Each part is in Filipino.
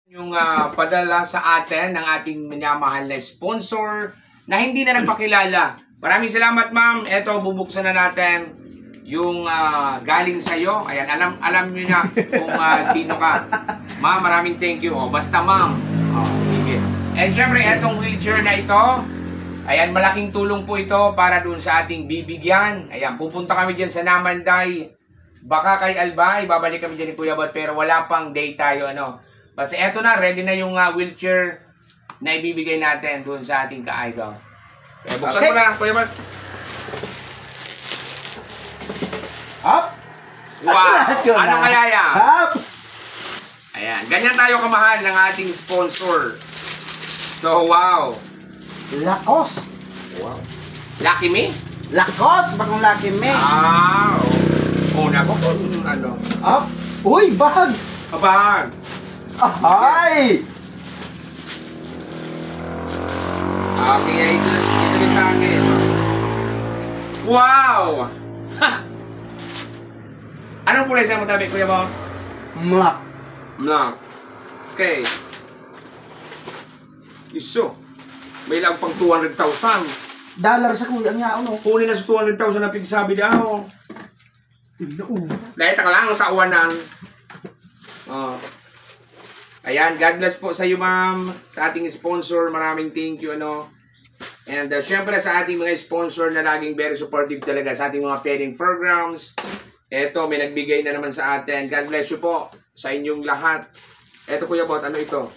Yung padala sa atin ng ating minamahal na sponsor na hindi na nagpakilala. Maraming salamat, ma'am. Ito, bubuksan na natin yung galing sa'yo. Ayan, alam nyo na kung sino ka. Ma'am, maraming thank you. O, basta ma'am. Sige. And syempre, etong wheelchair na ito, ayan, malaking tulong po ito para dun sa ating bibigyan. Ayan, pupunta kami dyan sa Namanday. Baka kay Albay, babalik kami dyan ni Kuya Bot, pero wala pang day tayo, ano. Basta eto na, ready na yung wheelchair na ibibigay natin doon sa ating ka-idol. Kaya buksan mo na, Kuya Bot. Up! Wow! Ano kaya yan? Up! Ayan, ganyan tayo kamahal ng ating sponsor. So, wow! Lakos! Wow! Lucky Me? Lakos! Bagong Lucky Me! Ah! Oh, nako kung ano. Up! Uy! Bag! Kabahag! Ay! Okay, ito rin sa akin. Wow! Ha! Anong kulay sa'yo mo tabi, Kuya Bot? Black. Black. Okay. Iso. May lang pang 200,000. Dollar sa kuya niya, ano? Huli na sa 200,000 na pigsabi daw. Dahil taka lang, tauan ng... Ayan, God bless po sa iyo, ma'am. Sa ating sponsor, maraming thank you, ano. And syempre sa ating mga sponsor na laging very supportive talaga sa ating mga pairing programs. Eto, may nagbigay na naman sa atin. God bless you po sa inyong lahat. Eto, Kuya Bot, ano ito?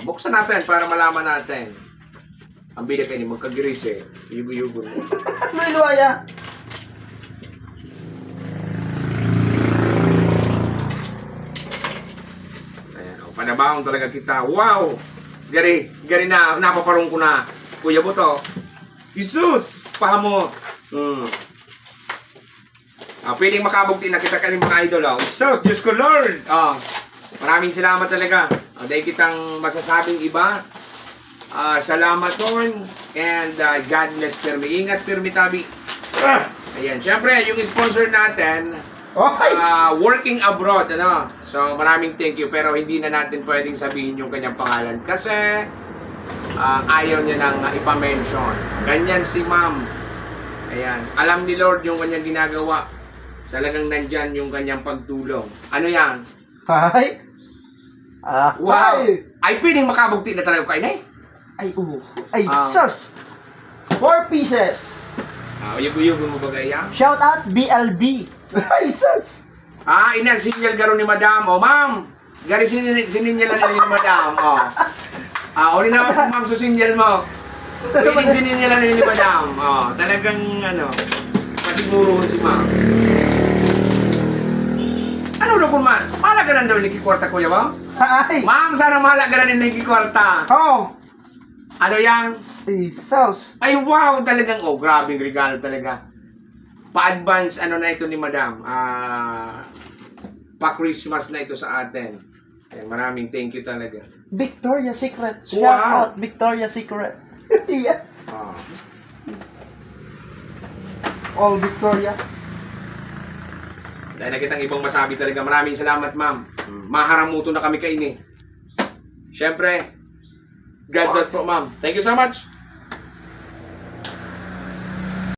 Buksan natin para malaman natin. Ang bida kayo, magkagiris eh. Yugo-yugo. May luwaya. Panabahong talaga kita. Wow! Gari na, napaparong ko na. Kuya Boto. Jesus! Pahamo. Pwedeng makabugti na kita kanin mga idol. So, Diyos ko Lord! Maraming salamat talaga. Dahil kitang masasabing iba. Salamat Lord. And God bless Permi. Ingat Permi Tabi. Ayan. Siyempre, yung sponsor natin, working abroad, ano. So, maraming thank you. Pero hindi na natin pwedeng sabihin yung kanyang pangalan. Kasi, ayaw niya nang ipamention. Ganyan si ma'am. Ayan. Alam ni Lord yung kanyang ginagawa. Talagang nandyan yung kanyang pagtulong. Ano yan? Hi! Wow! Ay, pwedeng makabugti na talaga kayo na eh. Ay, ay, sus! 4 pieces! Yugo-yugo mo ba kaya? Shout out BLB! Ay, sus! Inasinyal garo ni Madam. Ma'am! Gari sininyalan na ni Madam. Uli na ako, ma'am, susinyal mo. Pwedeng sininyalan na ni Madam. Talagang, ano, pasiguruhan si ma'am. Ano na po, ma'am? Malagaran daw ni Kikwarta, Kuya ba? Hi! Ma'am, sana malagaran ni Kikwarta. Ano yan? Ay, sus! Ay, wow! Talagang, grabing regalo talaga. Pa-advance, ano na ito ni Madam. Pa-Christmas na ito sa atin. Maraming thank you talaga. Victoria's Secret. Shout Wow. out Victoria's Secret. Yeah. All Victoria. Dahil nakitang ibang masabi talaga. Maraming salamat, ma'am. Maharamuto na kami kaini. Siyempre, God bless po, ma'am. Thank you so much.